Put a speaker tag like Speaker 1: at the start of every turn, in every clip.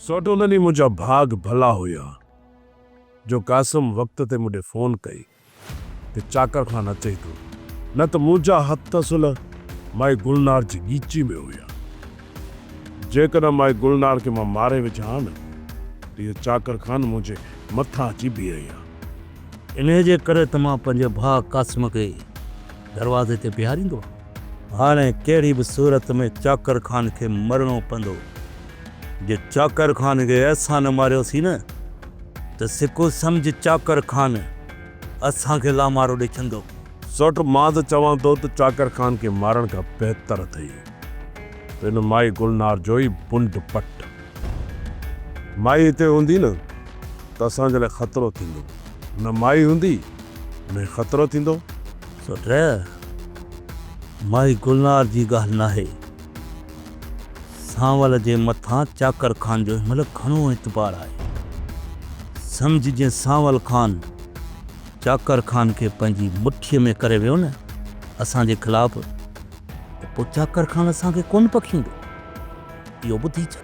Speaker 1: सोट उन्हनि मुंहिंजा भाग भला हुया जो कासिम वक़्त ते मूंखे फ़ोन कई ते चाकर खान अचे थो, न त मुंहिंजा हथ सुल माई गुलनार जी गीची में हुया। जेकॾहिं माई गुलनार खे मां मारे विझां न त इहो चाकर खान मुंहिंजे मथां अची बीहया।
Speaker 2: इन जे करे त मां पंहिंजे भाउ कासिम खे दरवाज़े ते बीहारींदो। हाणे कहिड़ी बि सूरत में चाकर खान खे मरणो पवंदो। जे चाकर खान खे असां न मारियोसीं न त सिको सम्झ चाकर खान असांखे लामारो ॾेखंदो।
Speaker 1: सोट मां त चवां थो त चाकर खान खे मारण खां बहितर अथई त हिन माई गुलनार जो ई बुंड पट। माई हिते हूंदी न त असांजे लाइ ख़तरो थींदो, न माई हूंदी न ख़तरो थींदो।
Speaker 2: सोट माई गुलनार जी ॻाल्हि नाहे, सांवल जे मथां चाकर खान जो हिनमहिल घणो एतबार आहे। सम्झ जीअं सांवल खान चाकर खान खे पंहिंजी मुठीअ में करे वियो न असांजे ख़िलाफ़, त पोइ चाकर खान असांखे कोन पखींदो। इहो ॿुधी छॾ।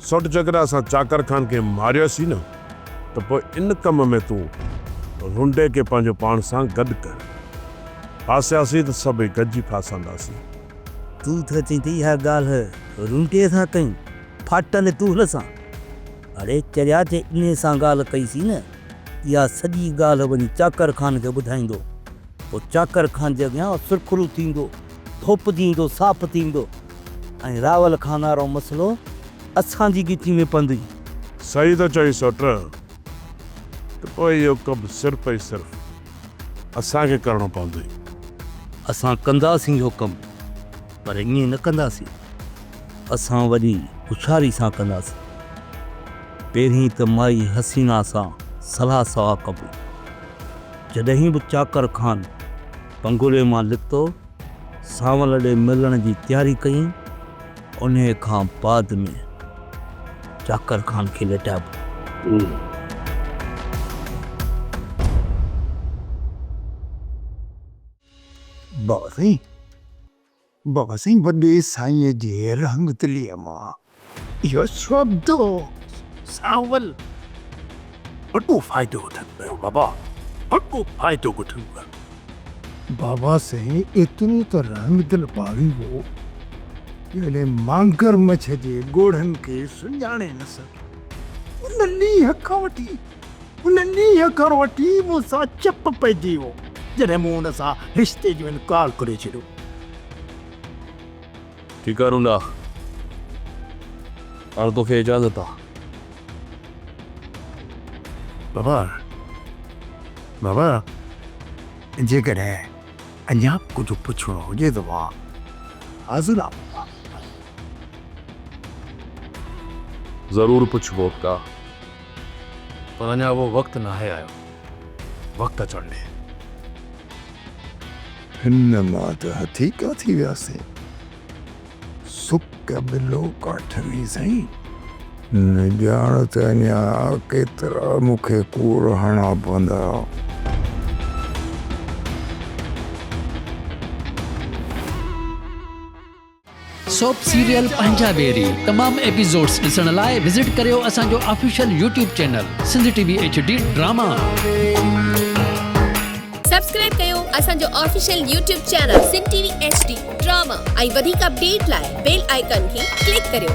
Speaker 1: सोट जेकॾहिं असां चाकर खान खे मारियोसीं न त पोइ इन कम में तूं रुंडे खे पंहिंजो पाण सां गॾु कर। फासियासीं त सभई गॾिजी फासंदासीं।
Speaker 2: तूं त चई थी इहा ॻाल्हि रुंडे सां कयूं, फाटल तूल सां। अड़े चरिया जे इन सां ॻाल्हि कईसीं न, इहा सॼी ॻाल्हि वञी चाकर खान खे ॿुधाईंदो। पोइ चाकर खान जे अॻियां सुरखुरू थींदो, थोपजी ईंदो, साफ़ थींदो, ऐं रावल खान वारो मसइलो असांजी गिची में पवंदी।
Speaker 1: सही त चई सोट, त पोइ इहो कमु सिर्फ़ु ऐं सिर्फ़ु असांखे करिणो पवंदो।
Speaker 2: असां कंदासीं इहो कमु, पर ईअं न कंदासीं। असां वॾी होशियारी सां कंदासीं। पहिरीं त माई हसीना सां सलाह सवा कबो। जॾहिं बि चाकर खान पंगुले मां निकितो, सांवल ॾे मिलण जी तयारी कई। उन खां बाद में चाकर खान खे लटाइबो।
Speaker 3: बाबा साईं वॾे साईं जे रंगतलीअ मां इहो शब्द सांवल
Speaker 1: वॾो फ़ाइदो वठनि पियो बाबा, वॾो फ़ाइदो वठनि पिया।
Speaker 3: बाबा साईं एतिरो त रंगतल पावी हो जॾहिं मांगर मछ जे ॻोढ़नि खे सुञाणे न सघे। उन ॾींहं खां वठी मूंसां चप पइजी वियो जॾहिं मूं हुन सां रिश्ते जो इनकार करे छॾियो।
Speaker 1: ठीकु आहे रुंडा, हाणे तोखे इजाज़त आहे।
Speaker 3: बाबा जेकॾहिं अञा कुझु पुछिणो हुजे त मां हाज़िर आहियां।
Speaker 1: ज़रूरु पुछ बोका,
Speaker 4: पर अञा वो वक़्तु नाहे आयो। वक़्तु अचण ॾे।
Speaker 3: हिन मां त हथीका थी वियासीं। सुक बिलो काठनी साईं, न ॼाण त अञा केतिरा मूंखे कूड़ हणा पवंदा।
Speaker 5: सोप सीरियल पंजाबेरी तमाम एपिसोड्स ॾिसण लाइ विज़िट करियो असांजो official YouTube channel Sindh TV HD drama.
Speaker 6: Subscribe कयो असांजो official YouTube channel Sindh TV HD drama ऐं वधीक अपडेट लाइ बेल आइकन खे क्लिक करियो।